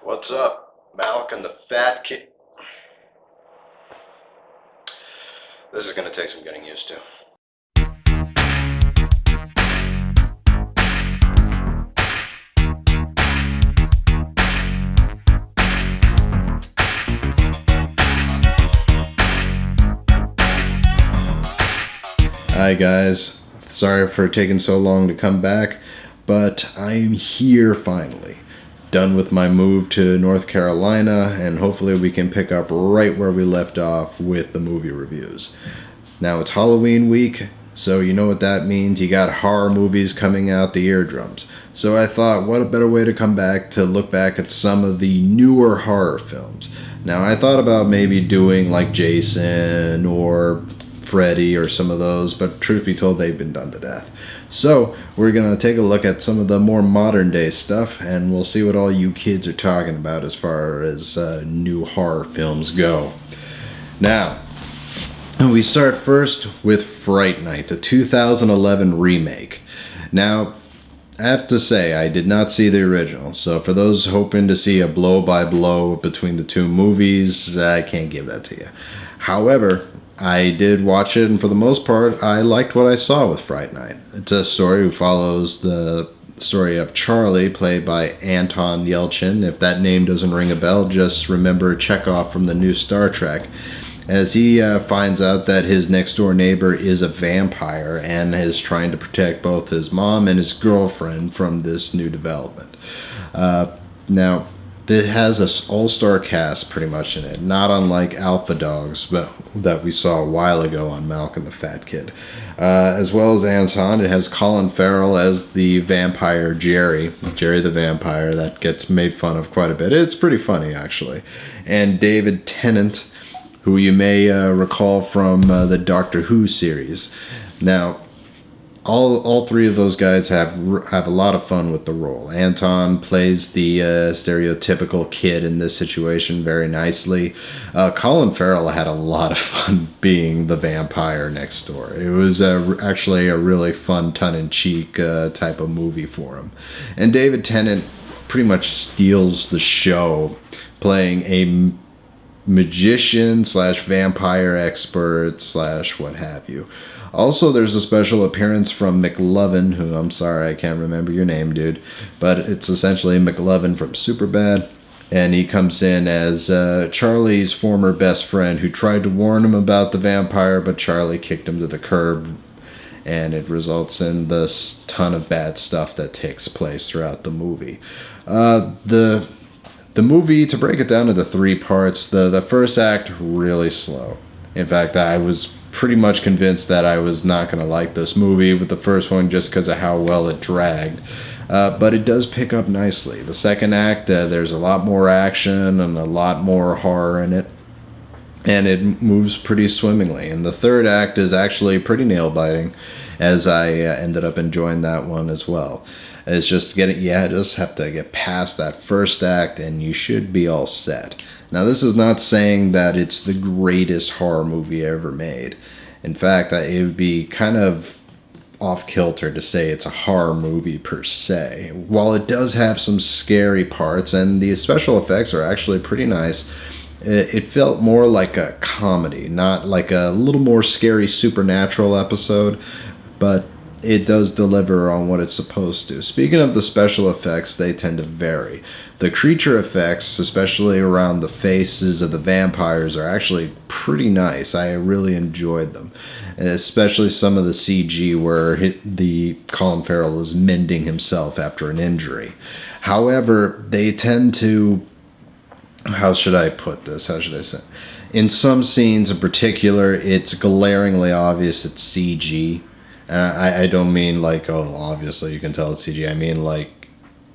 What's up, Malc and the Fat Kid? This is gonna take some getting used to. Hi guys, sorry for taking so long to come back, but I'm here finally. Done with my move to North Carolina, and hopefully we can pick up right where we left off with the movie reviews. Now it's Halloween week, so you know what that means. You got horror movies coming out the eardrums. So I thought, what a better way to come back to look back at some of the newer horror films. Now I thought about maybe doing like Jason or Freddy or some of those, but truth be told, they've been done to death. So we're going to take a look at some of the more modern day stuff, and we'll see what all you kids are talking about as far as new horror films go. Now, we start first with Fright Night, the 2011 remake. Now, I have to say, I did not see the original, so for those hoping to see a blow-by-blow between the two movies, I can't give that to you. However, I did watch it, and for the most part, I liked what I saw with Fright Night. It's a story who follows the story of Charlie, played by Anton Yelchin. If that name doesn't ring a bell, just remember Chekhov from the new Star Trek, as he finds out that his next-door neighbor is a vampire and is trying to protect both his mom and his girlfriend from this new development. Now, it has an all-star cast pretty much in it, not unlike Alpha Dogs, but that we saw a while ago on Malc and the Fat Kid. As well as Anton, it has Colin Farrell as the vampire Jerry the vampire, that gets made fun of quite a bit. It's pretty funny, actually. And David Tennant, who you may recall from the Doctor Who series. Now, all three of those guys have a lot of fun with the role. Anton plays the stereotypical kid in this situation very nicely. Colin Farrell had a lot of fun being the vampire next door. It was actually a really fun, tongue-in-cheek type of movie for him. And David Tennant pretty much steals the show, playing a magician slash vampire expert slash what have you. Also, there's a special appearance from McLovin, who, I'm sorry, I can't remember your name, dude, but it's essentially McLovin from Superbad, and he comes in as Charlie's former best friend who tried to warn him about the vampire, but Charlie kicked him to the curb, and it results in this ton of bad stuff that takes place throughout the movie. The movie, to break it down into three parts, the first act, really slow. In fact, I was pretty much convinced that I was not going to like this movie with the first one just because of how well it dragged. But it does pick up nicely. The second act, there's a lot more action and a lot more horror in it, and it moves pretty swimmingly. And the third act is actually pretty nail-biting, as I ended up enjoying that one as well. It's just just have to get past that first act and you should be all set. Now, this is not saying that it's the greatest horror movie ever made. In fact, it would be kind of off-kilter to say it's a horror movie per se. While it does have some scary parts and the special effects are actually pretty nice, it felt more like a comedy, not like a little more scary supernatural episode, but it does deliver on what it's supposed to. Speaking of the special effects, they tend to vary. The creature effects, especially around the faces of the vampires, are actually pretty nice. I really enjoyed them. Especially some of the CG where the Colin Farrell is mending himself after an injury. However, they tend to... How should I put this? How should I say? In some scenes in particular, it's glaringly obvious it's CG. I don't mean like, oh, obviously you can tell it's CG. I mean like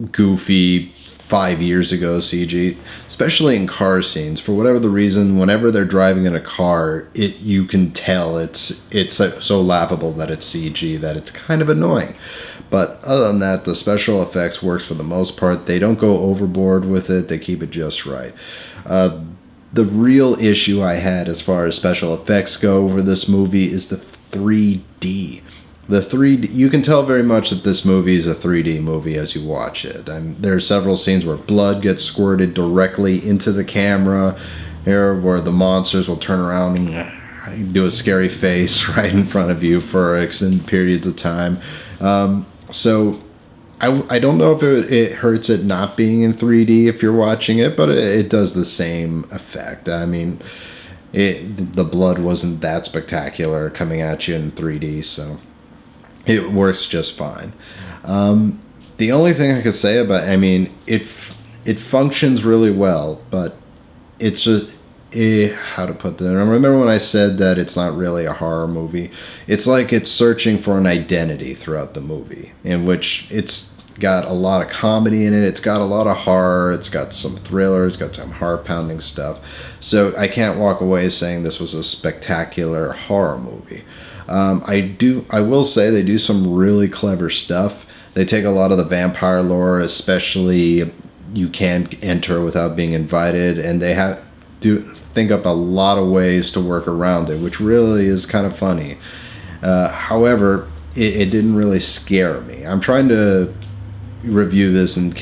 goofy 5 years ago CG, especially in car scenes. For whatever the reason, whenever they're driving in a car, you can tell it's so laughable that it's CG that it's kind of annoying. But other than that, the special effects works for the most part. They don't go overboard with it. They keep it just right. The real issue I had as far as special effects go over this movie is the 3D. The 3D, you can tell very much that this movie is a 3D movie as you watch it. There are several scenes where blood gets squirted directly into the camera, where the monsters will turn around and do a scary face right in front of you for extended periods of time. So I don't know if it hurts it not being in 3D if you're watching it, but it does the same effect. I mean, the blood wasn't that spectacular coming at you in 3D, so it works just fine. The only thing I could say about, I mean, it functions really well, but it's just, how to put that? I remember when I said that it's not really a horror movie. It's like it's searching for an identity throughout the movie, in which it's got a lot of comedy in it. It's got a lot of horror. It's got some thriller. It's got some heart-pounding stuff. So I can't walk away saying this was a spectacular horror movie. I will say they do some really clever stuff. They take a lot of the vampire lore, especially you can't enter without being invited, and they think up a lot of ways to work around it, which really is kind of funny. However, it didn't really scare me. I'm trying to review this in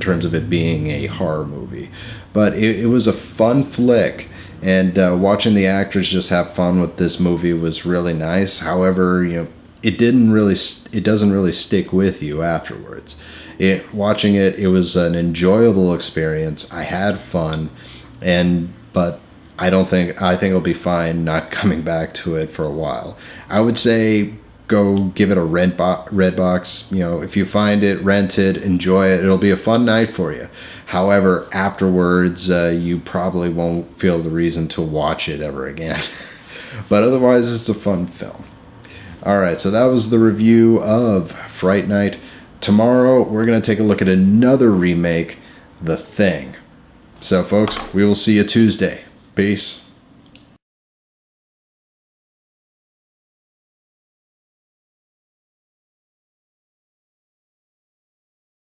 terms of it being a horror movie, but it was a fun flick, and watching the actors just have fun with this movie was really nice. However, it doesn't really stick with you afterwards. Watching it was an enjoyable experience. I had fun, but I think it'll be fine not coming back to it for a while. I would say go give it a Redbox. If you find it, rent it, enjoy it. It'll be a fun night for you. However, afterwards, you probably won't feel the reason to watch it ever again. But otherwise, it's a fun film. Alright, so that was the review of Fright Night. Tomorrow, we're going to take a look at another remake, The Thing. So, folks, we will see you Tuesday. Peace.